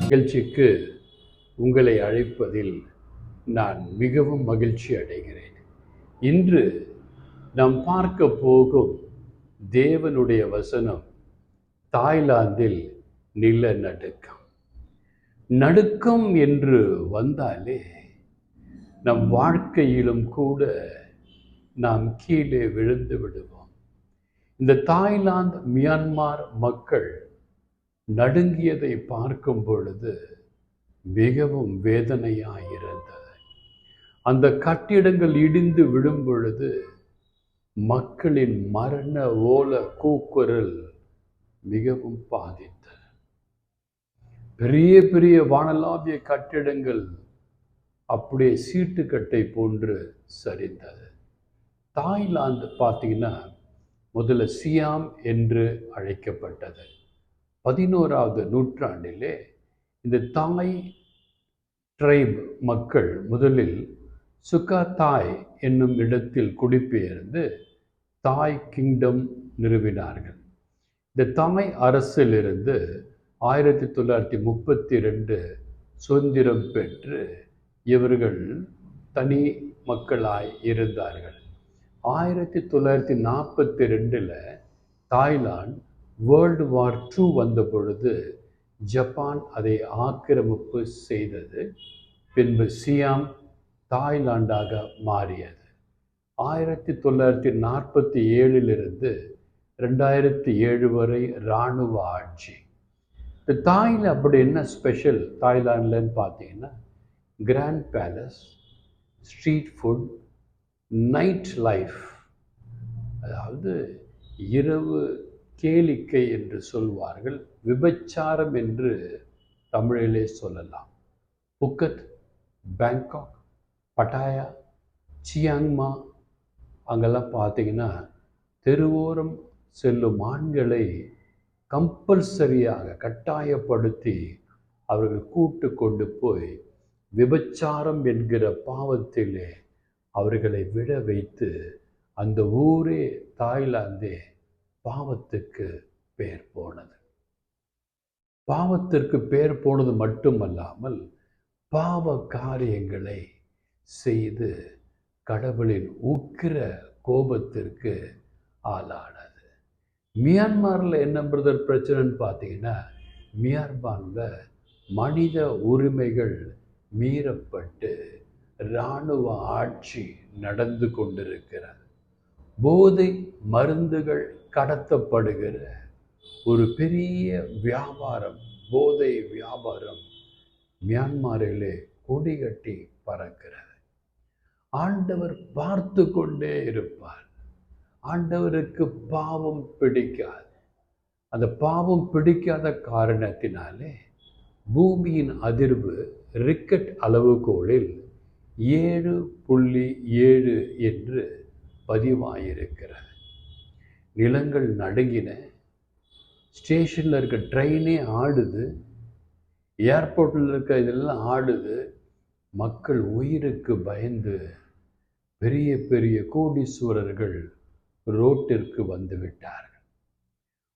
நிகழ்ச்சிக்கு உங்களை அழைப்பதில் நான் மிகவும் மகிழ்ச்சி அடைகிறேன். இன்று நாம் பார்க்க போகும் தேவனுடைய வசனம் தாய்லாந்தில் நிலநடுக்கம். நடுக்கம் என்று வந்தாலே நம் வாழ்க்கையிலும் கூட நாம் கீழே விழுந்து விடுவோம். இந்த தாய்லாந்து மியான்மார் மக்கள் நடுங்கியதை பார்க்கும் பொழுது மிகவும் வேதனையாயிருந்தது. அந்த கட்டிடங்கள் இடிந்து விழும் பொழுது மக்களின் மரண ஓல கூக்குரல் மிகவும் பாதித்தது. பெரிய பெரிய வானளாவிய கட்டிடங்கள் அப்படியே சீட்டுக்கட்டை போன்று சரிந்தது. தாய்லாந்து பார்த்தீங்கன்னா முதல்ல சியாம் என்று அழைக்கப்பட்டது. 11வது நூற்றாண்டிலே இந்த தாய் ட்ரைப் மக்கள் முதலில் சுகாதாய் என்னும் இடத்தில் குடிபெயர்ந்து தாய் கிங்டம் நிறுவினார்கள். இந்த தாய் அரசிலிருந்து 1932 சுதந்திரம் பெற்று இவர்கள் தனி மக்களாய் இருந்தார்கள். 1942 தாய்லாந்து வேர்ல்டு வார் 2 வந்த பொழுது ஜப்பான் அதை ஆக்கிரமிப்பு செய்தது. பின்பு சியாம் தாய்லாண்டாக மாறியது. 1947 2007 வரை இராணுவ ஆட்சி. இந்த தாயில் அப்படி என்ன ஸ்பெஷல் தாய்லாண்டில்னு பார்த்தீங்கன்னா, grand palace, street food, night life, அதாவது இரவு கேளிக்கை என்று சொல்வார்கள், விபச்சாரம் என்று தமிழிலே சொல்லலாம். புக்கட், பேங்காக், பட்டாயா, சியாங்மா அங்கெல்லாம் பார்த்தீங்கன்னா தெருவோரம் செல்லும் ஆண்களை கம்பல்சரியாக கட்டாயப்படுத்தி அவர்கள் கூட்டு கொண்டு போய் விபச்சாரம் என்கிற பாவத்திலே அவர்களை விட வைத்து அந்த ஊரே தாய்லாந்தே பாவத்துக்கு பெயர் போனது. பாவத்திற்கு பெயர் போனது மட்டுமல்லாமல் பாவ காரியங்களை செய்து கடவுளின் உக்கிர கோபத்திற்கு ஆளானது. மியான்மரில் என்ன பிரதர் பிரச்சனைன்னு பார்த்தீங்கன்னா, மியான்மரில் மனித உரிமைகள் மீறப்பட்டு இராணுவ ஆட்சி நடந்து கொண்டிருக்கிறது. போதை மருந்துகள் கடத்தப்படுகிற ஒரு பெரிய வியாபாரம், போதை வியாபாரம் மியான்மரிலே கொடிகட்டி பறக்கிறது. ஆண்டவர் பார்த்து கொண்டே இருப்பார். ஆண்டவருக்கு பாவம் பிடிக்காது. அந்த பாவம் பிடிக்காத காரணத்தினாலே பூமியின் அதிர்வு ரிக்கட் அளவுகோலில் 7.7 என்று பதிவாயிருக்கிறது. நிலங்கள் நடுங்கின, ஸ்டேஷனில் இருக்க ட்ரெயினே ஆடுது, ஏர்போர்ட்டில் இருக்க இதெல்லாம் ஆடுது. மக்கள் உயிருக்கு பயந்து பெரிய பெரிய கோடீஸ்வரர்கள் ரோட்டிற்கு வந்து விட்டார்கள்.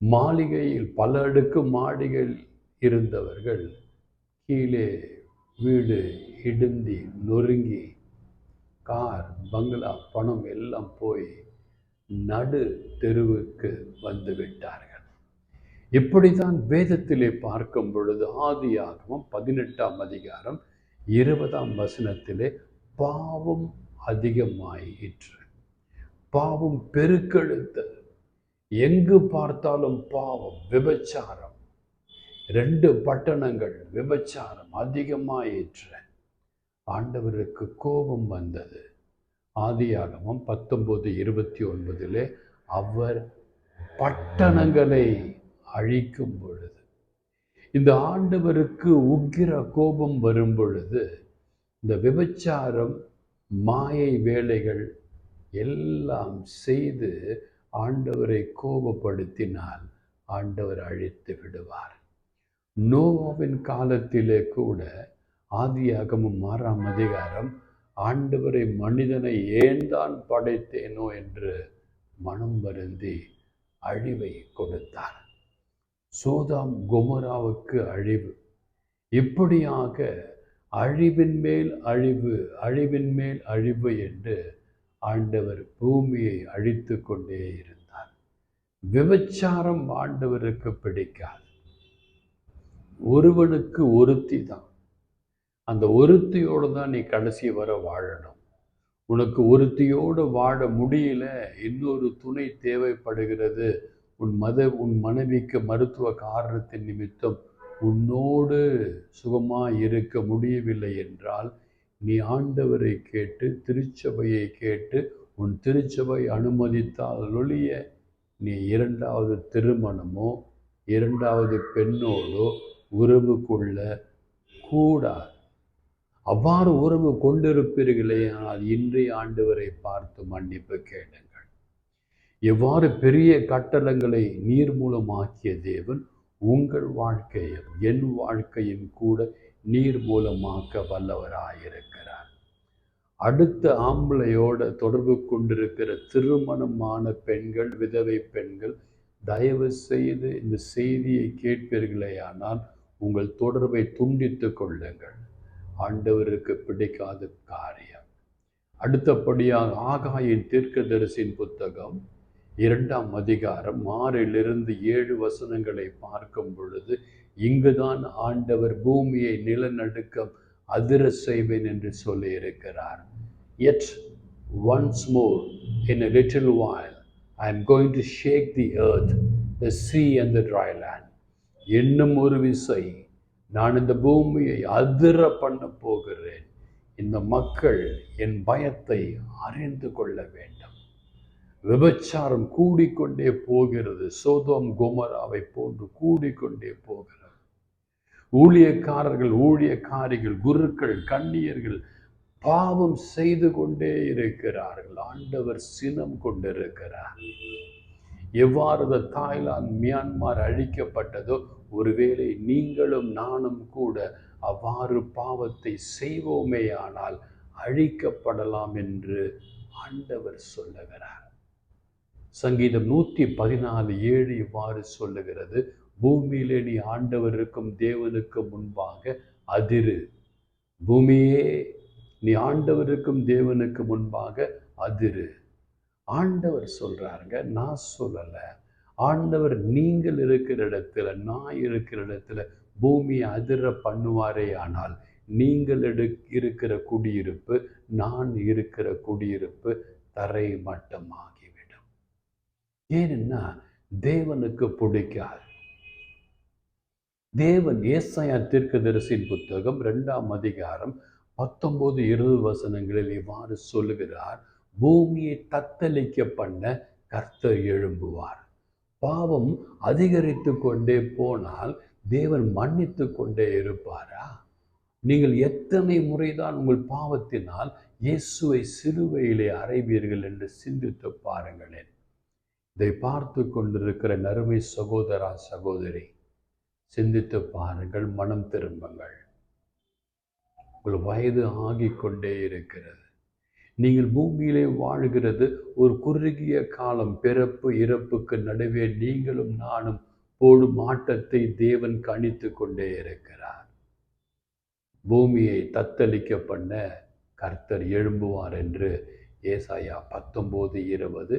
மாளிகையில் பல அடுக்கு மாடிகள் இருந்தவர்கள் கீழே வீடு இடிந்தி நொறுங்கி கார், பங்களா, பணம் எல்லாம் போய் நடு தெருவுக்கு வந்து விட்டார்கள். இப்படித்தான் வேதத்திலே பார்க்கும் பொழுது ஆதியாகமம் 18ஆம் அதிகாரம் 20ஆம் வசனத்திலே பாவம் அதிகமாயிற்று, பாவம் பெருக்கெடுத்தது. எங்கு பார்த்தாலும் பாவம், விபச்சாரம். 2 பட்டணங்கள் விபச்சாரம் அதிகமாயிற்று. ஆண்டவருக்கு கோபம் வந்தது. ஆதியாகமம் 19:29 அவர் பட்டணங்களை அழிக்கும் பொழுது, இந்த ஆண்டவருக்கு உக்கிர கோபம் வரும் பொழுது, இந்த விபச்சாரம், மாயை வேலைகள் எல்லாம் செய்து ஆண்டவரை கோபப்படுத்தினால் ஆண்டவர் அழித்து விடுவார். நோவாவின் காலத்திலே கூட ஆதியாகமம் 6ஆம் அதிகாரம் ஆண்டவரை மனிதனை ஏன் தான் படைத்தேனோ என்று மனம் வருந்தி அழிவை கொடுத்தார். சோதாம் கொமோராவுக்கு அழிவு. இப்படியாக அழிவின் மேல் அழிவு, அழிவின் மேல் அழிவு என்று ஆண்டவர் பூமியை அழித்து கொண்டே இருந்தார். விபச்சாரம் ஆண்டவருக்கு பிடிக்காது. ஒருவனுக்கு ஒருத்தி தான். அந்த ஒருத்தியோடு தான் நீ கடைசி வர வாழணும். உனக்கு ஒருத்தியோடு வாழ முடியல, இன்னொரு துணை தேவைப்படுகிறது, உன் மனைவிக்கு மருத்துவ காரணத்தின் நிமித்தம் உன்னோடு சுகமாக இருக்க முடியவில்லை என்றால், நீ ஆண்டவரை கேட்டு திருச்சபையை கேட்டு உன் திருச்சபை அனுமதித்தால் ஒழிய நீ இரண்டாவது திருமணமோ இரண்டாவது பெண்ணோடோ உறவு கொள்ள கூடாது. அவ்வாறு உறவு கொண்டிருப்பீர்களே, ஆனால் இன்றைய ஆண்டவரை பார்த்து மன்னிப்பு கேளுங்கள். எவ்வாறு பெரிய கட்டளங்களை நீர் மூலமாக்கிய தேவன் உங்கள் வாழ்க்கையும் என் வாழ்க்கையும் கூட நீர் மூலமாக்க வல்லவராயிருக்கிறார். அடுத்த ஆம்பளையோட தொடர்பு கொண்டிருக்கிற திருமணமான பெண்கள், விதவை பெண்கள், தயவு செய்து இந்த செய்தியை கேட்பீர்களே, ஆனால் உங்கள் தொடர்பை துண்டித்து கொள்ளுங்கள். ஆண்டவருக்கு பிடிக்காத காரியம். அடுத்தபடியாக ஆகாயின் தீர்க்கதரிசியின் புத்தகம் 2ஆம் அதிகாரம் 6-7 வசனங்களை பார்க்கும் பொழுது, இங்குதான் ஆண்டவர் பூமியை நிலநடுக்கம் அதிர செய்வேன் என்று சொல்லி இருக்கிறார். Yet once more in a little while I am going to shake the earth, the sea and the dry land. இன்னும் ஒரு விசை நான் இந்த பூமியை அதிர பண்ண போகிறேன். இந்த மக்கள் என் பயத்தை அறிந்து கொள்ள வேண்டும். விபச்சாரம் கூடிக்கொண்டே போகிறது. சோதோம் கொமோராவை போன்று கூடிக்கொண்டே போகிறது. ஊழியக்காரிகள், குருக்கள், கன்னியர்கள் பாவம் செய்து கொண்டே இருக்கிறார்கள். ஆண்டவர் சினம் கொண்டிருக்கிறார். எவ்வாறு தாய்லாந்து, மியான்மர் அழிக்கப்பட்டதோ, ஒருவேளை நீங்களும் நானும் கூட அவ்வாறு பாவத்தை செய்வோமேயானால் அழிக்கப்படலாம் என்று ஆண்டவர் சொல்லுகிறார். சங்கீதம் 114:7 இவ்வாறு சொல்லுகிறது, பூமியிலே நீ ஆண்டவருக்கும் தேவனுக்கு முன்பாக அதிரு. பூமியே நீ ஆண்டவருக்கும் தேவனுக்கு முன்பாக அதிரு. ஆண்டவர் சொல்றாருங்க, நான் சொல்லல. ஆண்டவர் நீங்கள் இருக்கிற இடத்துல, நான் இருக்கிற இடத்துல பூமியை அதிர பண்ணுவாரே, ஆனால் நீங்கள் இருக்கிற குடியிருப்பு, நான் இருக்கிற குடியிருப்பு தரை மட்டமாகிவிடும். ஏன்னா தேவனுக்கு பிடிக்காது. தேவன் ஏசாயா தீர்க்கதரிசியின் புத்தகம் 2ஆம் அதிகாரம் 19-20 வசனங்களில் இவ்வாறு சொல்லுகிறார், பூமியை தத்தளிக்க பண்ண கர்த்தர் எழும்புவார். பாவம் அதிகரித்து கொண்டே போனால் தேவன் மன்னித்து கொண்டே இருப்பாரா? நீங்கள் எத்தனை முறைதான் உங்கள் பாவத்தினால் இயேசுவை சிலுவையிலே அறைவீர்கள் என்று சிந்தித்து பாருங்களேன். இதை பார்த்து கொண்டிருக்கிற நறுமை சகோதரா, சகோதரி, சிந்தித்து பாருங்கள், மனம் திரும்புங்கள். உங்கள் வயது ஆகிக்கொண்டே இருக்கிறது. நீங்கள் பூமியிலே வாழ்கிறது ஒரு குறுகிய காலம். பிறப்பு இறப்புக்கு நடுவே நீங்களும் நானும் போடும் ஆட்டத்தை தேவன் கணித்து கொண்டே இருக்கிறார். பூமியை தத்தளிக்க பண்ண கர்த்தர் எழும்புவார் என்று ஏசாயா 19:20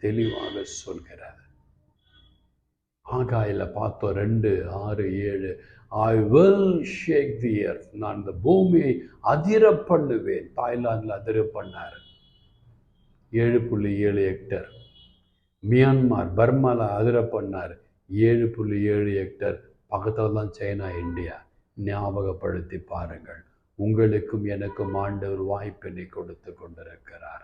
தெளிவாக சொல்கிறார். ஆகாயில பார்த்தோம் 2:6-7, I will shake the earth. நான் இந்த பூமியை அதிர பண்ணுவேன். தாய்லாந்தில் அதிர பண்ணார், 7.7 ஹெக்டர். மியான்மர், பர்மாவில் அதிர பண்ணார், 7.7 ஹெக்டர். பக்கத்தில் தான் சைனா, இந்தியா. ஞாபகப்படுத்தி பாருங்கள். உங்களுக்கும் எனக்கும் ஆண்டவர் வாய்ப்பினை கொடுத்து கொண்டிருக்கிறார்.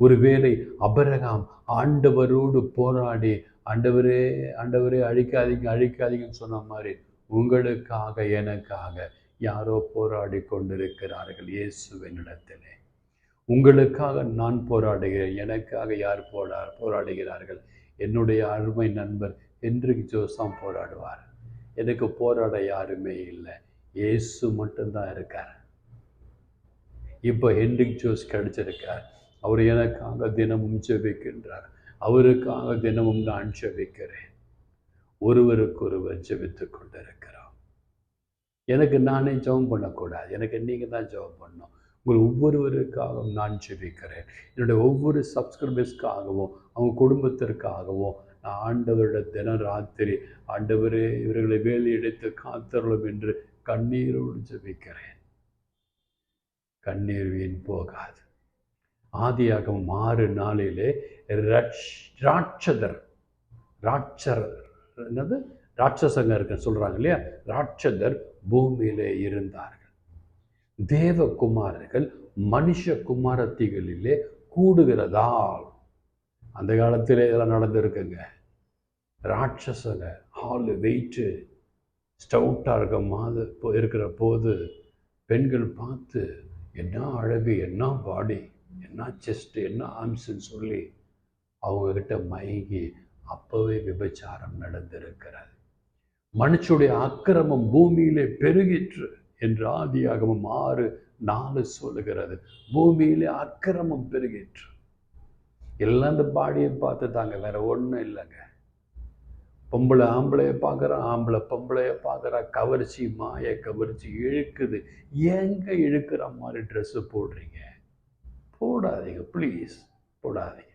ஒருவேளை அபிரகாம் ஆண்டவரோடு போராடி, ஆண்டவரே ஆண்டவரே அழிக்காதீங்கன்னு சொன்ன மாதிரி உங்களுக்காக எனக்காக யாரோ போராடி கொண்டிருக்கிறார்கள் இயேசுவினிடத்திலே. உங்களுக்காக நான் போராடுகிறேன், எனக்காக யார் போராடுகிறார்கள்? என்னுடைய அருமை நண்பர் ஹென்ரிக் ஜோஸாம் போராடுவார். எனக்கு போராட யாருமே இல்லை, இயேசு மட்டும்தான் இருக்கார். இப்போ ஹென்ரிக் ஜோஸ் கிடைச்சிருக்கார். அவர் எனக்காக தினமும் ஜெபிக்கின்றார். அவருக்காக தினமும் நான் ஜெபிக்கிறேன். ஒருவருக்கொருவர் ஜெபித்துக் கொண்டிருக்கிறோம். எனக்கு நானே ஜெபம் பண்ணக்கூடாது. எனக்கு நீங்கள் தான் ஜெபம் பண்ணணும். உங்கள் ஒவ்வொருவருக்காகவும் நான் ஜெபிக்கிறேன். என்னுடைய ஒவ்வொரு சப்ஸ்கிரைபர்ஸ்க்காகவும் அவங்க குடும்பத்திற்காகவும் நான் ஆண்டவரோட தினம் ராத்திரி ஆண்டவரே இவர்களை வேலையெடுத்து காத்தருளும் என்று கண்ணீரோடு ஜெபிக்கிறேன். கண்ணீர் வீண் போகாது. ஆதியாகமம் 6:4 ராட்சதர் என்னது ராட்சசங்க இருக்குன்னு சொல்றாங்க இல்லையா, ராட்சதர் பூமியிலே இருந்தார்கள். தேவகுமாரர்கள் மனுஷ குமாரத்திகளிலே கூடுகிறதால் அந்த காலத்திலே இதெல்லாம் நடந்திருக்குங்க. ராட்சசங்க வெயிட்டு ஸ்டவுட்டாக இருக்கிற போது பெண்கள் பார்த்து என்ன அழகு, என்ன பாடி, என்ன செஸ்ட், என்ன ஆர்ம்ஸ்ன்னு சொல்லி அவங்கக்கிட்ட மயங்கி அப்போவே விபச்சாரம் நடந்திருக்கிறது. மனுஷனுடைய அக்கிரமம் பூமியிலே பெருகிற்று என்று ஆதியாகமம் 6:4 சொல்லுகிறது. பூமியிலே அக்கிரமம் பெருகிற்று. எல்லாம் இந்த பாடியை பார்த்து தாங்க, வேற ஒன்றும் இல்லைங்க. பொம்பளை ஆம்பளைய பார்க்குறான், ஆம்பளை பொம்பளைய பார்க்குறா, கவர்ச்சி மாய கவர்ச்சி இழுக்குது. எங்க இழுக்கிற மாதிரி ட்ரெஸ்ஸு போடுறீங்க? போடாதீங்க ப்ளீஸ், போடாதீங்க.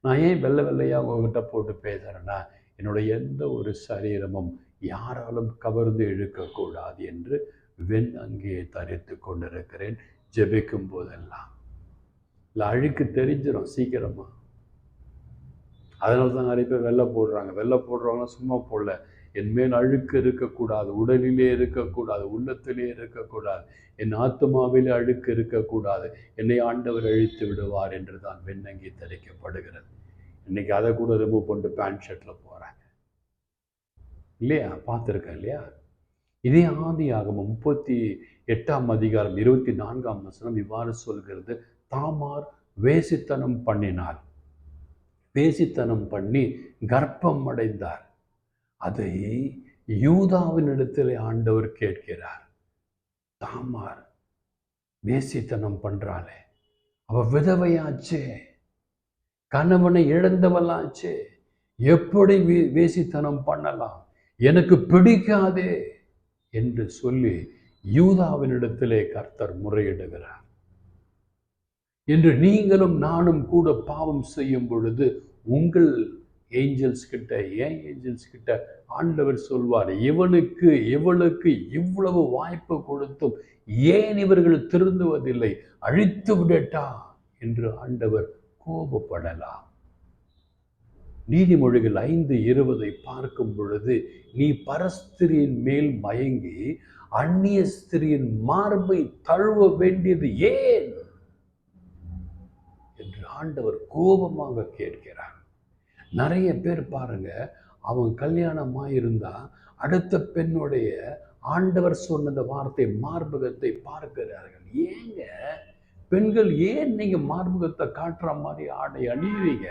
நான் ஏன் வெள்ளையாக உங்ககிட்ட போட்டு பேசுகிறேன்னா, என்னுடைய எந்த ஒரு சரீரமும் யாராலும் கவர்ந்து இழுக்கக்கூடாது என்று அங்கே தரித்து கொண்டிருக்கிறேன் ஜெபிக்கும் போதெல்லாம். இல்லை அழுக்கு தெரிஞ்சிடும் சீக்கிரமாக. அதனால தான் நிறைய பேர் வெள்ளை போடுறாங்க. வெள்ளை போடுறவங்களாம் சும்மா போடல, என் மேல் அழுக்கு இருக்கக்கூடாது, உடலிலே இருக்கக்கூடாது, உள்ளத்திலே இருக்கக்கூடாது, என் ஆத்மாவிலே அழுக்கு இருக்கக்கூடாது, என்னை ஆண்டவர் அழித்து விடுவார் என்று தான் வெண்ணங்கி தரிக்கப்படுகிறது. இன்னைக்கு அதை கூட ரிமூவ் பண்ணிட்டு பேண்ட் ஷர்ட்டில் போகிறாங்க இல்லையா, பார்த்துருக்கேன் இல்லையா. இதே ஆதியாகமம் 38 24 இவ்வாறு சொல்கிறது. தாமார் வேசித்தனம் பண்ணினார், வேசித்தனம் பண்ணி கர்ப்பம் அடைந்தார். அதை யூதாவினிடத்தில் ஆண்டவர் கேட்கிறார். தாமார் வேசித்தனம் பண்றாளே, அவ விதவையாச்சே, கணவனை இழந்தவளாச்சே, எப்படி வேசித்தனம் பண்ணலாம், எனக்கு பிடிக்காதே என்று சொல்லி யூதாவினிடத்திலே கர்த்தர் முறையிடுகிறார். என்று நீங்களும் நானும் கூட பாவம் செய்யும் பொழுது உங்கள் ஏஞ்சல்ஸ் கிட்ட, ஏன் ஏஞ்சல்ஸ் கிட்ட ஆண்டவர் சொல்வார், இவனுக்கு இவளுக்கு இவ்வளவு வாய்ப்பு கொடுத்தும் ஏன் இவர்கள் திருந்துவதில்லை, அழித்து விடட்டா என்று ஆண்டவர் கோபப்படலாம். நீதிமொழிகள் 5:20 பார்க்கும் பொழுது, நீ பரஸ்திரியின் மேல் மயங்கி அந்நிய ஸ்திரியின் மார்பை தழுவ வேண்டியது ஏன் என்று ஆண்டவர் கோபமாக கேட்கிறார். நிறைய பேர் பாருங்க, அவங்க கல்யாணமாயிருந்தா அடுத்த பெண்ணுடைய ஆண்டவர் சொன்ன வார்த்தை மார்பகத்தை பார்க்கிறார்கள். ஏங்க பெண்கள், ஏன் நீங்க மார்பகத்தை காட்டுற மாதிரி ஆடை அணிவீங்க?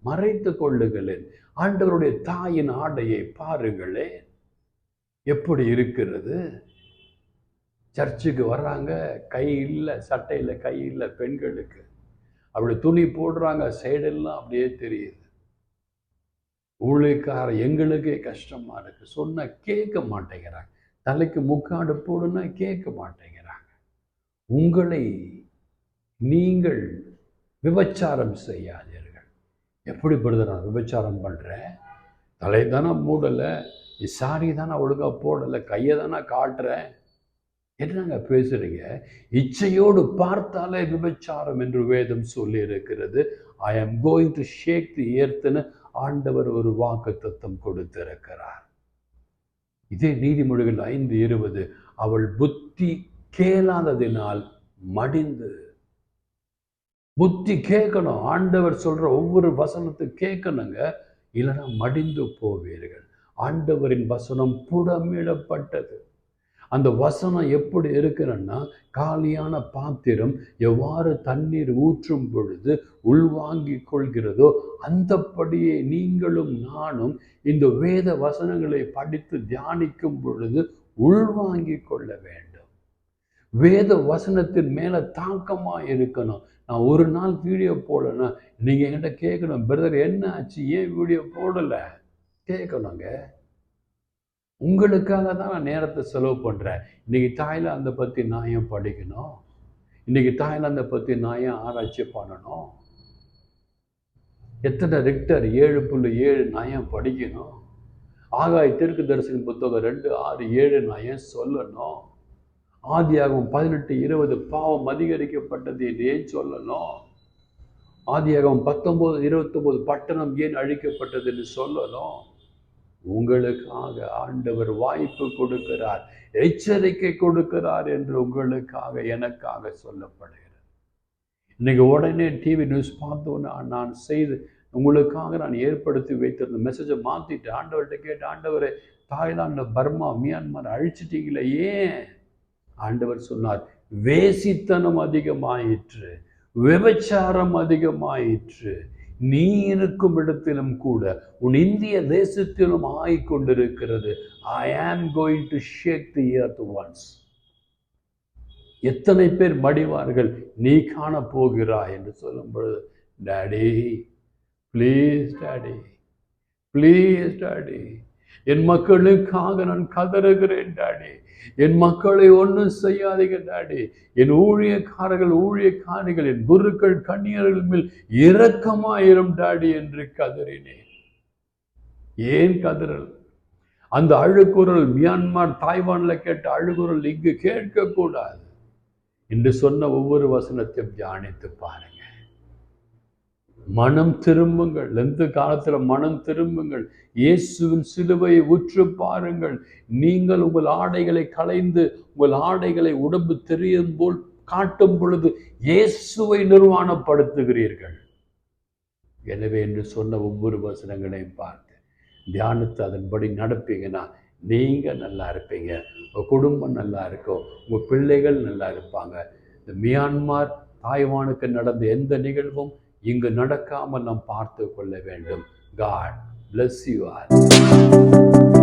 மறைத்து கொள்ளுங்களேன். ஆண்டவருடைய தாயின் ஆடையை பாருங்களே எப்படி இருக்கிறது. சர்ச்சுக்கு வர்றாங்க, கை இல்லை, சட்டையில் கை இல்லை பெண்களுக்கு. அப்படி துணி போடுறாங்க, சைடெல்லாம் அப்படியே தெரியுது. ஊழியக்கார எங்களுக்கே கஷ்டமா இருக்கு, சொன்ன கேட்க மாட்டேங்கிறாங்க. தலைக்கு முக்காடு போடுன்னா கேட்க மாட்டேங்கிறாங்க. உங்களை நீங்கள் விபச்சாரம் செய்யாதீர்கள். எப்படி படுது, நான் விபச்சாரம் பண்ணுறேன், தலை தானே மூடலை, சாரி தானே ஒழுங்கா போடலை, கையை தானே காட்டுறேன், என்னங்க பேசுறீங்க? இச்சையோடு பார்த்தாலே விபச்சாரம் என்று வேதம் சொல்லி இருக்கிறது. ஐ ஆம் கோயிங் டு ஷேக் தி எர்த்னு ஆண்டவர் ஒரு வாக்குத்தத்தம் கொடுத்திருக்கிறார். இதே நீதிமொழிகள் 5:20, அவள் புத்தி கேளாததினால் மடிந்து. புத்தி கேட்கணும், ஆண்டவர் சொல்ற ஒவ்வொரு வசனத்துக்கு கேட்கணுங்க, இல்லைன்னா மடிந்து போவீர்கள். ஆண்டவரின் வசனம் புடமிடப்பட்டது. அந்த வசனம் எப்படி இருக்குன்னா, காலியான பாத்திரம் எவ்வாறு தண்ணீர் ஊற்றும் பொழுது உள்வாங்கி கொள்கிறதோ அந்தப்படியே நீங்களும் நானும் இந்த வேத வசனங்களை படித்து தியானிக்கும் பொழுது உள்வாங்கி கொள்ள வேண்டும். வேத வசனத்தின் மேல தாக்கமா இருக்கணும். நான் ஒரு நாள் வீடியோ போடலன்னா நீங்க என்கிட்ட கேட்கணும், பிரதர் என்ன ஆச்சு, ஏன் வீடியோ போடல கேட்கணுங்க. உங்களுக்காக தான் நான் நேரத்தை செலவு பண்ணுறேன். இன்றைக்கி தாய்லாந்தை பற்றி நான் ஏன் படிக்கணும்? இன்றைக்கி தாய்லாந்தை பற்றி நான் ஏன் ஆராய்ச்சி பண்ணணும்? எத்தனை ரிக்டர் 7.7 நான் ஏன் படிக்கணும்? ஆகாய் தெற்கு தரிசன புத்தகம் 2:6-7 நான் ஏன் சொல்லணும்? ஆதியாகமம் 18:20 பாவம் அதிகரிக்கப்பட்டது என்று ஏன் சொல்லணும்? ஆதியாகமம் 19:29 பட்டணம் ஏன் அழிக்கப்பட்டது என்று சொல்லணும்? உங்களுக்காக ஆண்டவர் வாய்ப்பு கொடுக்கிறார், எச்சரிக்கை கொடுக்கிறார் என்று உங்களுக்காக எனக்காக சொல்லப்படுகிறது. இன்னைக்கு உடனே டிவி நியூஸ் பார்த்தோன்னா நான் செய்து உங்களுக்காக நான் ஏற்படுத்தி வைத்திருந்த மெசேஜை மாற்றிட்டு ஆண்டவர்கிட்ட கேட்டு, ஆண்டவரை தாய்லாந்து, பர்மா, மியான்மர் அழிச்சிட்டீங்களே ஏன்? ஆண்டவர் சொன்னார், வேசித்தனம் அதிகமாயிற்று, விபச்சாரம் அதிகமாயிற்று, நீ இருக்கும் இடத்திலும் கூட உன் இந்திய தேசத்திலும் ஆகிக்கொண்டிருக்கிறது. I am going to shake the earth once. எத்தனை பேர் மடிவார்கள் நீ காண போகிறாய் என்று சொல்லும் பொழுது, daddy please daddy, please daddy, என் மக்களுக்காக நான் கதறுகிறேன் டாடி, என் மக்களை ஒன்றும் செய்யாதீங்க டாடி, என் ஊழியக்காரிகள் என் குருக்கள் கன்னியர்கள் மேல் இரக்கமாயிரும் டாடி என்று கதறினேன். ஏன் கதறல்? அந்த அழுகுரல் மியான்மர், தாய்வான்ல கேட்ட அழுகுரல் இங்கு கேட்கக்கூடாது என்று சொன்ன ஒவ்வொரு வசனத்தையும் தியானித்து பாருங்க. மனம் திரும்புங்கள். எந்த காலத்துல மனம் திரும்புங்கள். இயேசுவின் சிலுவையை உற்று பாருங்கள். நீங்கள் உங்கள் ஆடைகளை களைந்து உங்கள் ஆடைகளை உடம்பு தெரியும் போல் காட்டும் பொழுது இயேசுவை நிர்வாணப்படுத்துகிறீர்கள். எனவே என்று சொன்ன ஒவ்வொரு வசனங்களையும் பார்த்து தியானித்து அதன்படி நடப்பீங்கன்னா நீங்க நல்லா இருப்பீங்க, உங்க குடும்பம் நல்லா இருக்கும், உங்க பிள்ளைகள் நல்லா இருப்பாங்க. இந்த மியான்மர், தாய்வானுக்கு நடந்த எந்த நிகழ்வும் இங்கு நடக்காமல் நாம் பார்த்து கொள்ள வேண்டும். God bless you all.